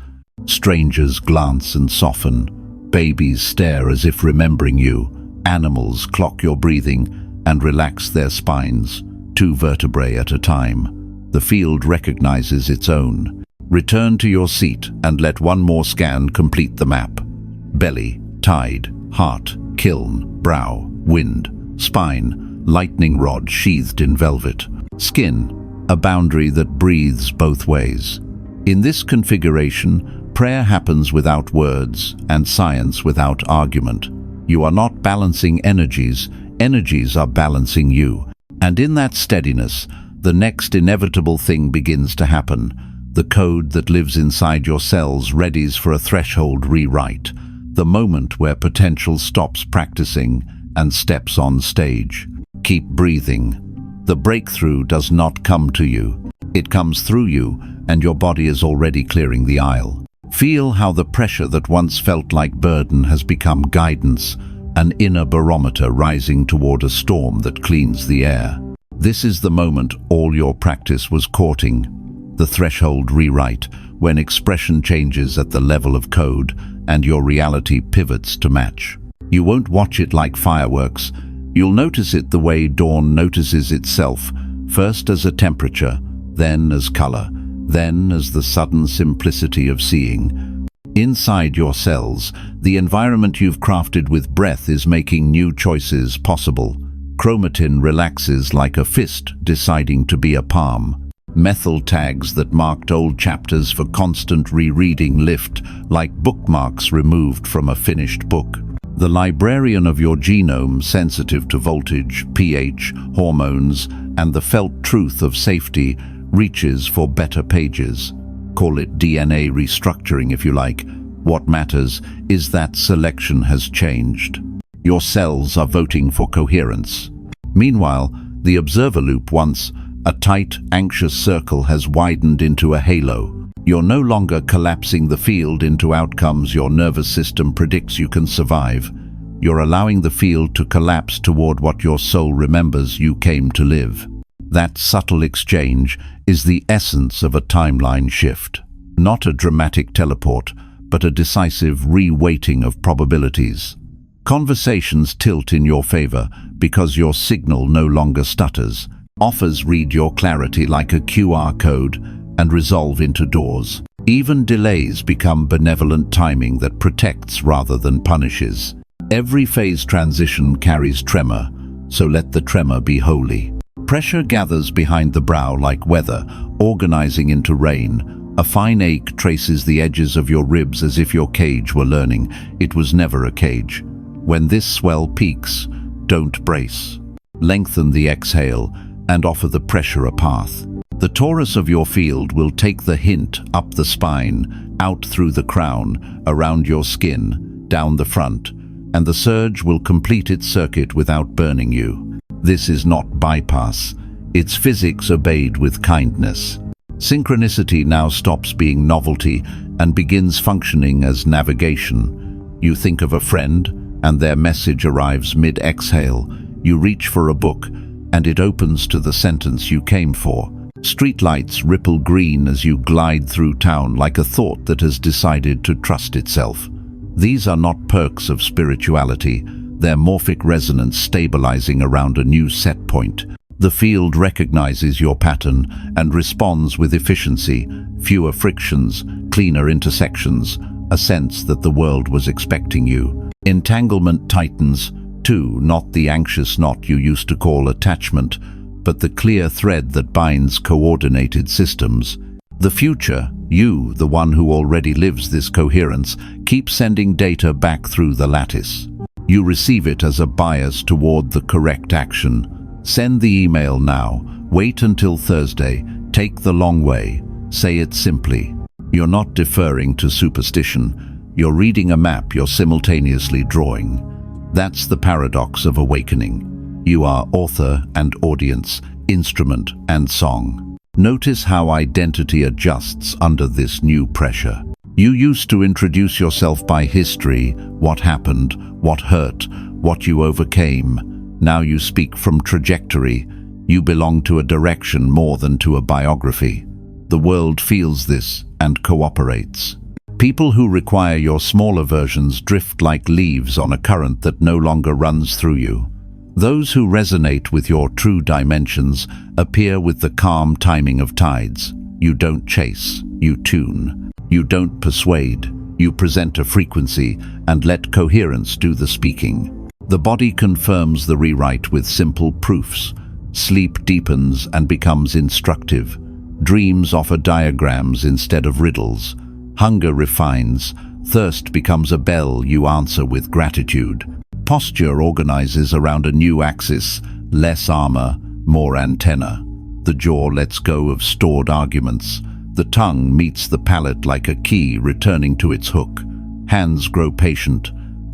Strangers glance and soften. Babies stare as if remembering you. Animals clock your breathing and relax their spines, 2 vertebrae at a time. The field recognizes its own. Return to your seat and let one more scan complete the map. Belly, tide, heart, kiln, brow, wind, spine, lightning rod sheathed in velvet. Skin, a boundary that breathes both ways. In this configuration, prayer happens without words and science without argument. You are not balancing energies, energies are balancing you. And in that steadiness, the next inevitable thing begins to happen. The code that lives inside your cells readies for a threshold rewrite, the moment where potential stops practicing and steps on stage. Keep breathing. The breakthrough does not come to you. It comes through you, and your body is already clearing the aisle. Feel how the pressure that once felt like burden has become guidance, an inner barometer rising toward a storm that cleans the air. This is the moment all your practice was courting, the threshold rewrite, when expression changes at the level of code and your reality pivots to match. You won't watch it like fireworks. You'll notice it the way dawn notices itself, first as a temperature, then as color, then as the sudden simplicity of seeing. Inside your cells, the environment you've crafted with breath is making new choices possible. Chromatin relaxes like a fist deciding to be a palm. Methyl tags that marked old chapters for constant rereading lift like bookmarks removed from a finished book. The librarian of your genome, sensitive to voltage, pH, hormones, and the felt truth of safety, reaches for better pages. Call it DNA restructuring if you like. What matters is that selection has changed. Your cells are voting for coherence. Meanwhile, the observer loop, once a tight, anxious circle, has widened into a halo. You're no longer collapsing the field into outcomes your nervous system predicts you can survive. You're allowing the field to collapse toward what your soul remembers you came to live. That subtle exchange is the essence of a timeline shift. Not a dramatic teleport, but a decisive re-weighting of probabilities. Conversations tilt in your favor because your signal no longer stutters. Offers read your clarity like a QR code and resolve into doors. Even delays become benevolent timing that protects rather than punishes. Every phase transition carries tremor, so let the tremor be holy. Pressure gathers behind the brow like weather, organizing into rain. A fine ache traces the edges of your ribs as if your cage were learning it was never a cage. When this swell peaks, don't brace. Lengthen the exhale and offer the pressure a path. The torus of your field will take the hint up the spine, out through the crown, around your skin, down the front, and the surge will complete its circuit without burning you. This is not bypass. It's physics obeyed with kindness. Synchronicity now stops being novelty and begins functioning as navigation. You think of a friend, and their message arrives mid-exhale. You reach for a book, and it opens to the sentence you came for. Streetlights ripple green as you glide through town like a thought that has decided to trust itself. These are not perks of spirituality. They're morphic resonance stabilizing around a new set point. The field recognizes your pattern and responds with efficiency, fewer frictions, cleaner intersections, a sense that the world was expecting you. Entanglement tightens, too, not the anxious knot you used to call attachment, but the clear thread that binds coordinated systems. The future, You, the one who already lives this coherence, keep sending data back through the lattice. You receive it as a bias toward the correct action. Send the email now. Wait until Thursday. Take the long way. Say it simply. You're not deferring to superstition. You're reading a map you're simultaneously drawing. That's the paradox of awakening. You are author and audience, instrument and song. Notice how identity adjusts under this new pressure. You used to introduce yourself by history, what happened, what hurt, what you overcame. Now you speak from trajectory. You belong to a direction more than to a biography. The world feels this and cooperates. People who require your smaller versions drift like leaves on a current that no longer runs through you. Those who resonate with your true dimensions appear with the calm timing of tides. You don't chase, you tune. You don't persuade, you present a frequency and let coherence do the speaking. The body confirms the rewrite with simple proofs. Sleep deepens and becomes instructive. Dreams offer diagrams instead of riddles. Hunger refines. Thirst becomes a bell you answer with gratitude. Posture organizes around a new axis, less armor, more antenna. The jaw lets go of stored arguments. The tongue meets the palate like a key returning to its hook. Hands grow patient,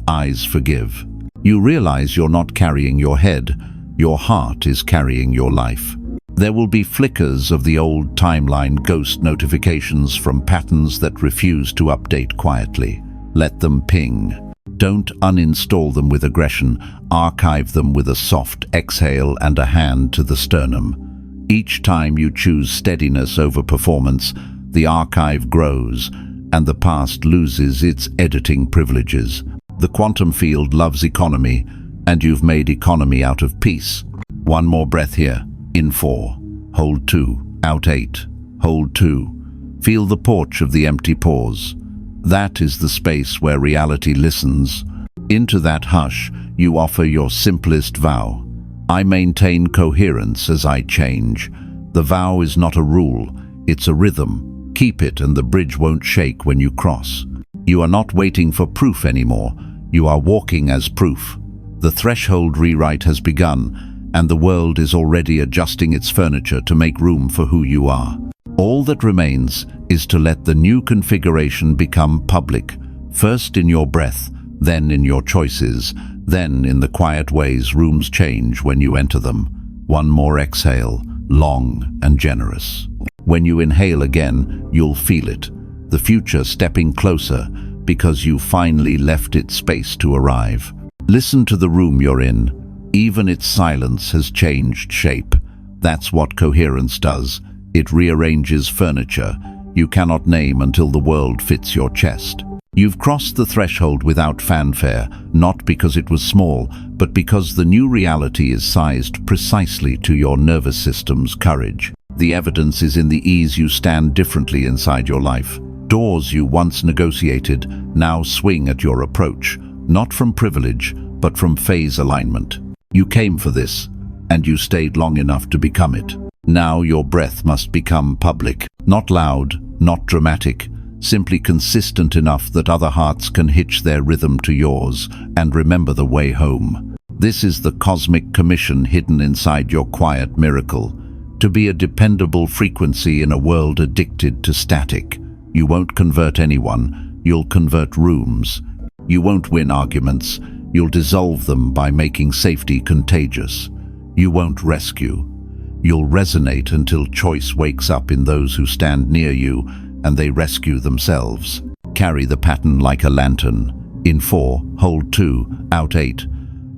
eyes forgive. You realize you're not carrying your head, your heart is carrying your life. There will be flickers of the old timeline ghost notifications from patterns that refuse to update quietly. Let them ping. Don't uninstall them with aggression, archive them with a soft exhale and a hand to the sternum. Each time you choose steadiness over performance, the archive grows and the past loses its editing privileges. The quantum field loves economy, and you've made economy out of peace. One more breath here. In 4, hold 2, out 8, hold 2. Feel the porch of the empty pause. That is the space where reality listens. Into that hush, you offer your simplest vow. I maintain coherence as I change. The vow is not a rule, it's a rhythm. Keep it and the bridge won't shake when you cross. You are not waiting for proof anymore. You are walking as proof. The threshold rewrite has begun, and the world is already adjusting its furniture to make room for who you are. All that remains is to let the new configuration become public, first in your breath, then in your choices, then in the quiet ways rooms change when you enter them. One more exhale, long and generous. When you inhale again, you'll feel it, the future stepping closer because you finally left its space to arrive. Listen to the room you're in. Even its silence has changed shape. That's what coherence does. It rearranges furniture you cannot name until the world fits your chest. You've crossed the threshold without fanfare, not because it was small, but because the new reality is sized precisely to your nervous system's courage. The evidence is in the ease you stand differently inside your life. Doors you once negotiated now swing at your approach, not from privilege, but from phase alignment. You came for this, and you stayed long enough to become it. Now your breath must become public, not loud, not dramatic, simply consistent enough that other hearts can hitch their rhythm to yours and remember the way home. This is the cosmic commission hidden inside your quiet miracle, to be a dependable frequency in a world addicted to static. You won't convert anyone, you'll convert rooms. You won't win arguments, you'll dissolve them by making safety contagious. You won't rescue. You'll resonate until choice wakes up in those who stand near you and they rescue themselves. Carry the pattern like a lantern. In 4, hold 2, out 8.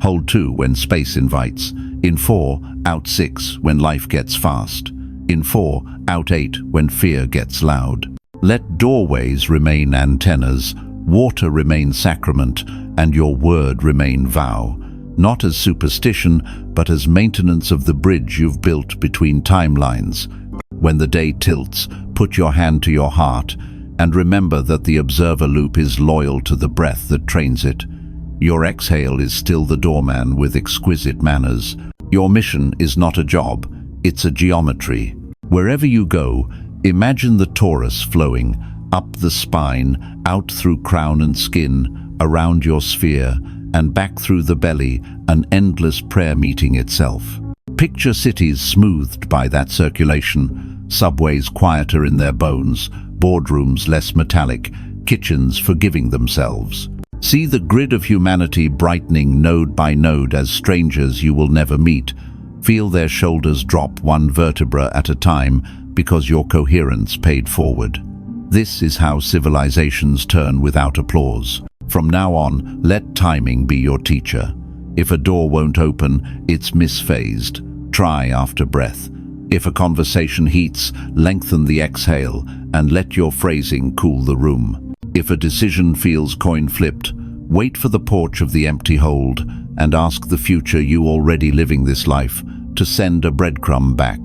Hold 2 when space invites. In 4, out 6 when life gets fast. In 4, out 8 when fear gets loud. Let doorways remain antennas, water remain sacrament, and your word remain vow. Not as superstition, but as maintenance of the bridge you've built between timelines. When the day tilts, put your hand to your heart, and remember that the observer loop is loyal to the breath that trains it. Your exhale is still the doorman with exquisite manners. Your mission is not a job, it's a geometry. Wherever you go, Imagine the torus flowing up the spine, out through crown and skin, around your sphere, and back through the belly, an endless prayer meeting itself. Picture cities smoothed by that circulation, subways quieter in their bones, boardrooms less metallic, kitchens forgiving themselves. See the grid of humanity brightening node by node as strangers you will never meet. Feel their shoulders drop one vertebra at a time because your coherence paid forward. This is how civilizations turn without applause. From now on, let timing be your teacher. If a door won't open, it's misphased. Try after breath. If a conversation heats, lengthen the exhale and let your phrasing cool the room. If a decision feels coin-flipped, wait for the porch of the empty hold and ask the future you already living this life to send a breadcrumb back.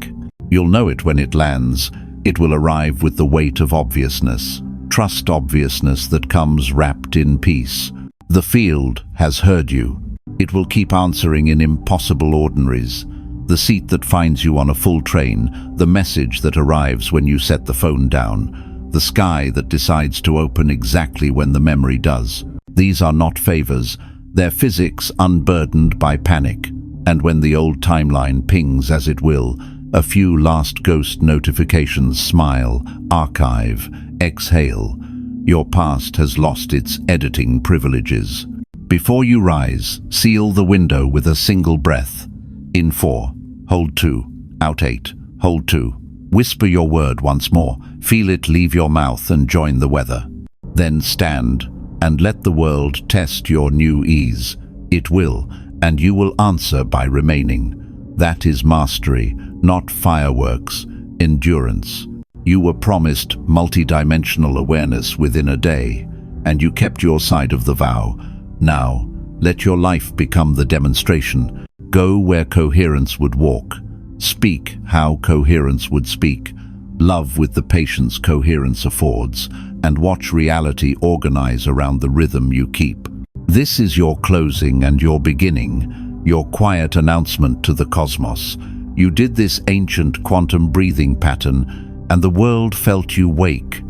You'll know it when it lands. It will arrive with the weight of obviousness. Trust obviousness that comes wrapped in peace. The field has heard you. It will keep answering in impossible ordinaries. The seat that finds you on a full train, the message that arrives when you set the phone down, the sky that decides to open exactly when the memory does. These are not favors, they're physics unburdened by panic. And when the old timeline pings as it will, a few last ghost notifications smile, archive, exhale. Your past has lost its editing privileges. Before you rise, seal the window with a single breath. In 4, hold 2, out 8, hold 2. Whisper your word once more, feel it leave your mouth and join the weather. Then stand and let the world test your new ease. It will, and you will answer by remaining. That is mastery, not fireworks, endurance. You were promised multidimensional awareness within a day, and you kept your side of the vow. Now, let your life become the demonstration. Go where coherence would walk. Speak how coherence would speak. Love with the patience coherence affords, and watch reality organize around the rhythm you keep. This is your closing and your beginning, your quiet announcement to the cosmos. You did this ancient quantum breathing pattern, and the world felt you wake.